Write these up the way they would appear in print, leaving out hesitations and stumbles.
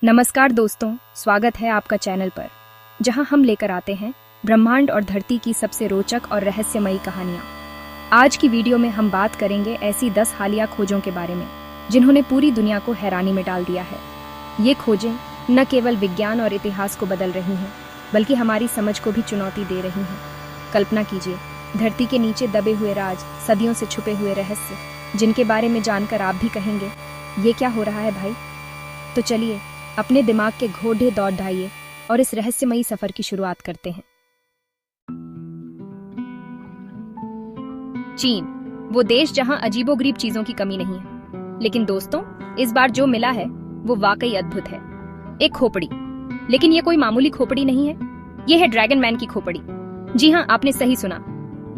नमस्कार दोस्तों, स्वागत है आपका चैनल पर, जहां हम लेकर आते हैं ब्रह्मांड और धरती की सबसे रोचक और रहस्यमयी कहानियां। आज की वीडियो में हम बात करेंगे ऐसी 10 हालिया खोजों के बारे में जिन्होंने पूरी दुनिया को हैरानी में डाल दिया है। ये खोजें न केवल विज्ञान और इतिहास को बदल रही हैं, बल्कि हमारी समझ को भी चुनौती दे रही हैं। कल्पना कीजिए, धरती के नीचे दबे हुए राज, सदियों से छुपे हुए रहस्य, जिनके बारे में जानकर आप भी कहेंगे, ये क्या हो रहा है भाई? तो चलिए अपने दिमाग के घोड़े दौड़ ढाइए और इस रहस्यमयी सफर की शुरुआत करते हैं। चीन, वो देश जहां अजीबोगरीब चीजों की कमी नहीं है। लेकिन दोस्तों, इस बार जो मिला है वो वाकई अद्भुत है। एक खोपड़ी, लेकिन ये कोई मामूली खोपड़ी नहीं है। ये है ड्रैगन मैन की खोपड़ी। जी हाँ, आपने सही सुना।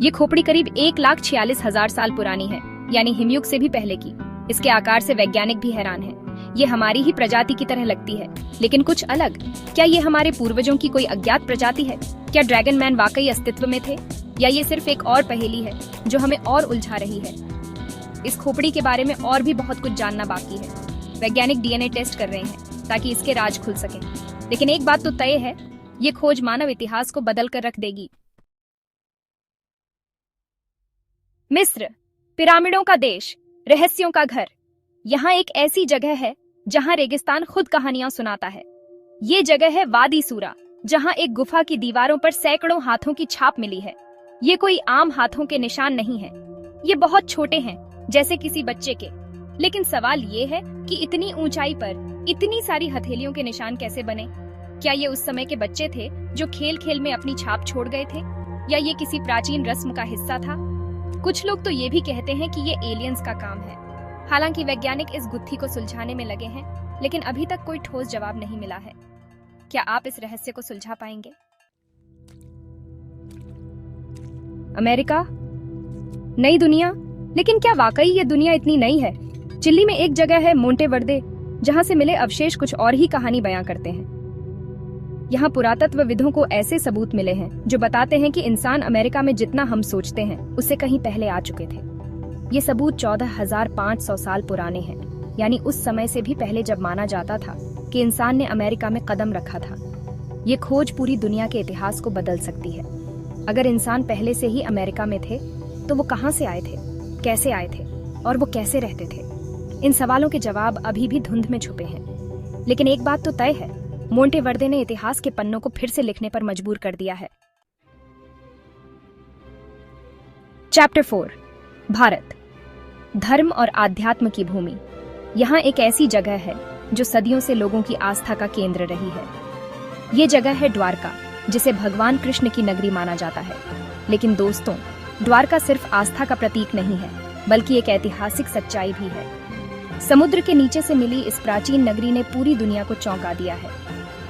ये खोपड़ी करीब 1,46,000 साल पुरानी है, यानी हिमयुग से भी पहले की। इसके आकार से वैज्ञानिक भी हैरान है। ये हमारी ही प्रजाति की तरह लगती है, लेकिन कुछ अलग। क्या ये हमारे पूर्वजों की कोई अज्ञात प्रजाति है? क्या ड्रैगन मैन वाकई अस्तित्व में थे, या ये सिर्फ एक और पहेली है जो हमें और उलझा रही है? इस खोपड़ी के बारे में और भी बहुत कुछ जानना बाकी है। वैज्ञानिक डीएनए टेस्ट कर रहे हैं ताकि इसके राज खुल सके। लेकिन एक बात तो तय है, ये खोज मानव इतिहास को बदल कर रख देगी। मिस्र, पिरामिडों का देश, रहस्यों का घर। यहाँ एक ऐसी जगह है जहाँ रेगिस्तान खुद कहानियां सुनाता है। ये जगह है वादी सूरा, जहाँ एक गुफा की दीवारों पर सैकड़ों हाथों की छाप मिली है। ये कोई आम हाथों के निशान नहीं है। ये बहुत छोटे हैं, जैसे किसी बच्चे के। लेकिन सवाल ये है कि इतनी ऊंचाई पर इतनी सारी हथेलियों के निशान कैसे बने? क्या ये उस समय के बच्चे थे जो खेल खेल में अपनी छाप छोड़ गए थे, या ये किसी प्राचीन रस्म का हिस्सा था? कुछ लोग तो ये भी कहते हैं कि ये एलियंस का काम है। हालांकि वैज्ञानिक इस गुत्थी को सुलझाने में लगे हैं, लेकिन अभी तक कोई ठोस जवाब नहीं मिला है। क्या आप इस रहस्य को सुलझा पाएंगे? अमेरिका, नई दुनिया। लेकिन क्या वाकई ये दुनिया इतनी नई है? चिली में एक जगह है मोंटे वर्दे, जहां से मिले अवशेष कुछ और ही कहानी बयां करते हैं। यहाँ पुरातत्वविदों को ऐसे सबूत मिले हैं जो बताते हैं कि इंसान अमेरिका में जितना हम सोचते हैं उससे कहीं पहले आ चुके थे। ये सबूत 14,500 साल पुराने हैं, यानी उस समय से भी पहले, जब माना जाता था कि इंसान ने अमेरिका में कदम रखा था। ये खोज पूरी दुनिया के इतिहास को बदल सकती है। अगर इंसान पहले से ही अमेरिका में थे, तो वो कहां से आए थे, कैसे आए थे, और वो कैसे रहते थे? इन सवालों के जवाब अभी भी धुंध में छुपे हैं। लेकिन एक बात तो तय है, मोंटे वर्दे ने इतिहास के पन्नों को फिर से लिखने पर मजबूर कर दिया है। चैप्टर 4, भारत, धर्म और आध्यात्म की भूमि। यहाँ एक ऐसी जगह है जो सदियों से लोगों की आस्था का केंद्र रही है। ये जगह है द्वारका, जिसे भगवान कृष्ण की नगरी माना जाता है। लेकिन दोस्तों, द्वारका सिर्फ आस्था का प्रतीक नहीं है, बल्कि एक ऐतिहासिक सच्चाई भी है। समुद्र के नीचे से मिली इस प्राचीन नगरी ने पूरी दुनिया को चौंका दिया है।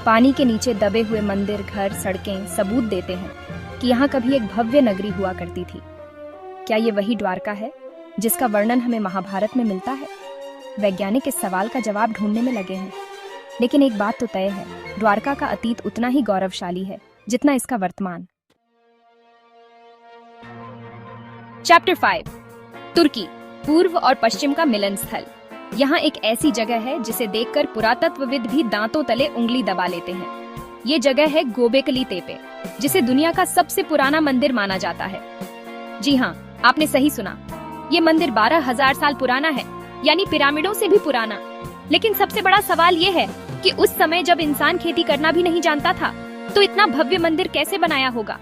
पानी के नीचे दबे हुए मंदिर, घर, सड़कें सबूत देते हैं कि यहाँ कभी एक भव्य नगरी हुआ करती थी। क्या ये वही द्वारका है जिसका वर्णन हमें महाभारत में मिलता है? वैज्ञानिक इस सवाल का जवाब ढूंढने में लगे हैं। लेकिन एक बात तो तय है, द्वारका का अतीत उतना ही गौरवशाली है जितना इसका वर्तमान। चैप्टर 5, तुर्की, पूर्व और पश्चिम का मिलन स्थल। यहाँ एक ऐसी जगह है जिसे देखकर पुरातत्वविद भी दांतों तले उंगली दबा लेते हैं। ये जगह है गोबेकली तेपे, जिसे दुनिया का सबसे पुराना मंदिर माना जाता है। जी हाँ, आपने सही सुना। ये मंदिर 12,000 साल पुराना है, यानी पिरामिडों से भी पुराना। लेकिन सबसे बड़ा सवाल ये है कि उस समय जब इंसान खेती करना भी नहीं जानता था, तो इतना भव्य मंदिर कैसे बनाया होगा?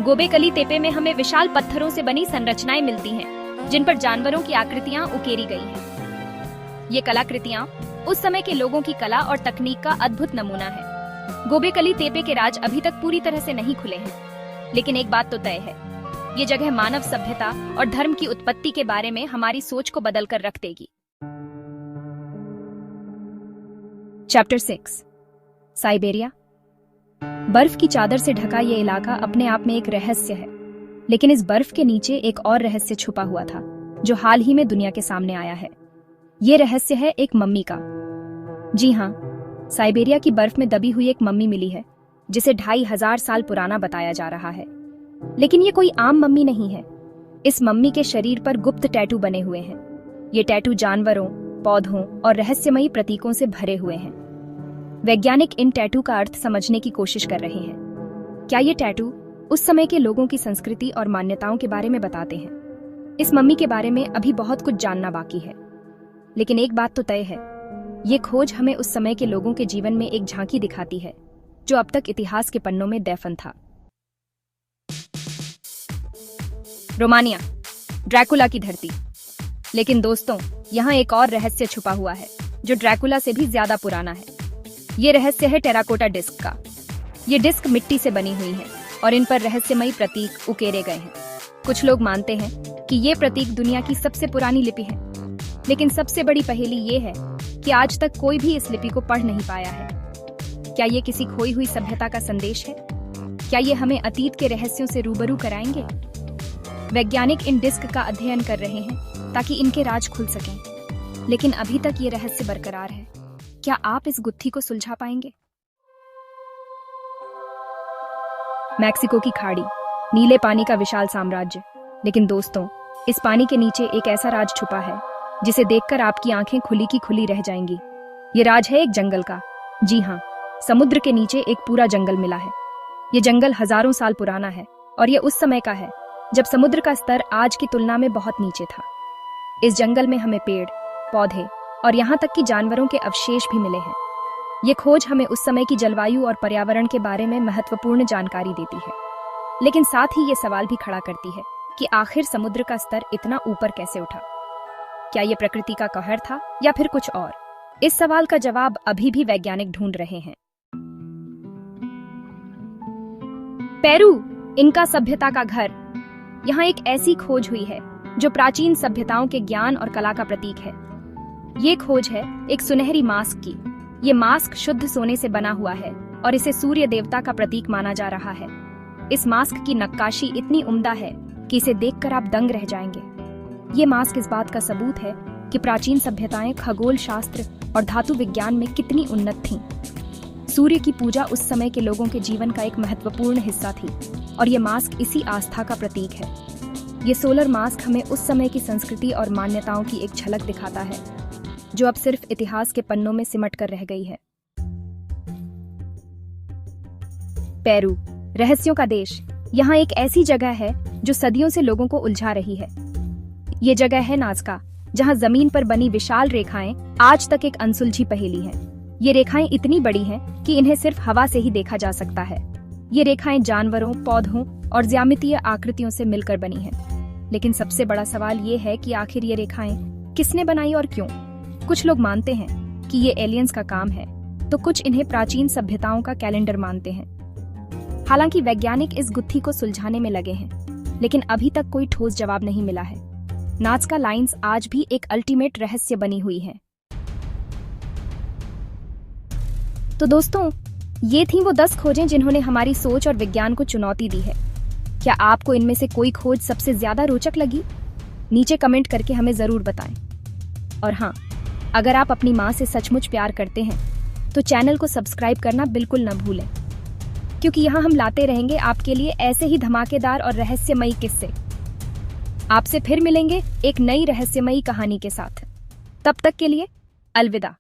गोबेकली तेपे में हमें विशाल पत्थरों से बनी संरचनाएं मिलती हैं, जिन पर जानवरों की आकृतियां उकेरी गई हैं। ये कलाकृतियां उस समय के लोगों की कला और तकनीक का अद्भुत नमूना है। गोबेकली तेपे के राज अभी तक पूरी तरह से नहीं खुले हैं, लेकिन एक बात तो तय है, ये जगह मानव सभ्यता और धर्म की उत्पत्ति के बारे में हमारी सोच को बदल कर रख देगी। Chapter 6, Siberia. बर्फ की चादर से ढका ये इलाका अपने आप में एक रहस्य है, लेकिन इस बर्फ के नीचे एक और रहस्य छुपा हुआ था जो हाल ही में दुनिया के सामने आया है। ये रहस्य है एक मम्मी का। जी हाँ, साइबेरिया की बर्फ में दबी हुई एक मम्मी मिली है, जिसे 2,500 साल पुराना बताया जा रहा है। लेकिन ये कोई आम मम्मी नहीं है। इस मम्मी के शरीर पर गुप्त टैटू बने हुए हैं। ये टैटू जानवरों, पौधों और रहस्यमयी प्रतीकों से भरे हुए हैं। वैज्ञानिक इन टैटू का अर्थ समझने की कोशिश कर रहे हैं। क्या ये टैटू उस समय के लोगों की संस्कृति और मान्यताओं के बारे में बताते हैं? इस मम्मी के बारे में अभी बहुत कुछ जानना बाकी है, लेकिन एक बात तो तय है, ये खोज हमें उस समय के लोगों के जीवन में एक झांकी दिखाती है जो अब तक इतिहास के पन्नों में दफन था। रोमानिया, ड्रैकुला की धरती। लेकिन दोस्तों, यहाँ एक और रहस्य छुपा हुआ है जो ड्रैकुला से भी ज्यादा पुराना है। ये रहस्य है टेराकोटा डिस्क का। ये डिस्क मिट्टी से बनी हुई है और इन पर रहस्यमयी प्रतीक उकेरे गए हैं। कुछ लोग मानते हैं कि ये प्रतीक दुनिया की सबसे पुरानी लिपि है, लेकिन सबसे बड़ी पहेली ये है कि आज तक कोई भी इस लिपि को पढ़ नहीं पाया है। क्या ये किसी खोई हुई सभ्यता का संदेश है? क्या ये हमें अतीत के रहस्यों से रूबरू कराएंगे? वैज्ञानिक इन डिस्क का अध्ययन कर रहे हैं ताकि इनके राज खुल सकें, लेकिन अभी तक ये रहस्य बरकरार है। क्या आप इस गुत्थी को सुलझा पाएंगे? मैक्सिको की खाड़ी, नीले पानी का विशाल साम्राज्य। लेकिन दोस्तों, इस पानी के नीचे एक ऐसा राज छुपा है जिसे देखकर आपकी आंखें खुली की खुली रह जाएंगी। ये राज है एक जंगल का। जी हाँ, समुद्र के नीचे एक पूरा जंगल मिला है। ये जंगल हजारों साल पुराना है और ये उस समय का है जब समुद्र का स्तर आज की तुलना में बहुत नीचे था। इस जंगल में हमें पेड़, पौधे और यहाँ तक कि जानवरों के अवशेष भी मिले हैं। ये खोज हमें उस समय की जलवायु और पर्यावरण के बारे में महत्वपूर्ण जानकारी देती है, लेकिन साथ ही ये सवाल भी खड़ा करती है कि आखिर समुद्र का स्तर इतना ऊपर कैसे उठा? क्या ये प्रकृति का कहर था या फिर कुछ और? इस सवाल का जवाब अभी भी वैज्ञानिक ढूंढ रहे हैं। पेरू, इनका सभ्यता का घर। यहाँ एक ऐसी खोज हुई है जो प्राचीन सभ्यताओं के ज्ञान और कला का प्रतीक है। ये खोज है एक सुनहरी मास्क की। ये मास्क शुद्ध सोने से बना हुआ है और इसे सूर्य देवता का प्रतीक माना जा रहा है। इस मास्क की नक्काशी इतनी उम्दा है कि इसे देखकर आप दंग रह जाएंगे। ये मास्क इस बात का सबूत है कि प्राचीन सभ्यताएं खगोल शास्त्र और धातु विज्ञान में कितनी उन्नत थीं। सूर्य की पूजा उस समय के लोगों के जीवन का एक महत्वपूर्ण हिस्सा थी और ये मास्क इसी आस्था का प्रतीक है। ये सोलर मास्क हमें उस समय की संस्कृति और मान्यताओं की एक झलक दिखाता है जो अब सिर्फ इतिहास के पन्नों में सिमट कर रह गई है। पेरू, रहस्यों का देश। यहाँ एक ऐसी जगह है जो सदियों से लोगों को उलझा रही है। ये जगह है नाज़का, जहाँ जमीन पर बनी विशाल रेखाएं आज तक एक अनसुलझी पहेली हैं। ये रेखाएं इतनी बड़ी हैं कि इन्हें सिर्फ हवा से ही देखा जा सकता है। ये रेखाएं जानवरों, पौधों और ज्यामितीय आकृतियों से मिलकर बनी हैं। लेकिन सबसे बड़ा सवाल ये है कि आखिर ये रेखाएं किसने बनाई और क्यों? कुछ लोग मानते हैं कि ये एलियंस का काम है, तो कुछ इन्हें प्राचीन सभ्यताओं का कैलेंडर मानते हैं। हालांकि वैज्ञानिक इस गुत्थी को सुलझाने में लगे हैं, लेकिन अभी तक कोई ठोस जवाब नहीं मिला है। नाज़का लाइंस आज भी एक अल्टीमेट रहस्य बनी हुई है। तो दोस्तों, ये थी वो 10 खोजें जिन्होंने हमारी सोच और विज्ञान को चुनौती दी है। क्या आपको इनमें से कोई खोज सबसे ज्यादा रोचक लगी? नीचे कमेंट करके हमें जरूर बताएं। और हाँ, अगर आप अपनी माँ से सचमुच प्यार करते हैं तो चैनल को सब्सक्राइब करना बिल्कुल न भूलें, क्योंकि यहाँ हम लाते रहेंगे आपके लिए ऐसे ही धमाकेदार और रहस्यमयी किस्से। आपसे फिर मिलेंगे एक नई रहस्यमयी कहानी के साथ। तब तक के लिए अलविदा।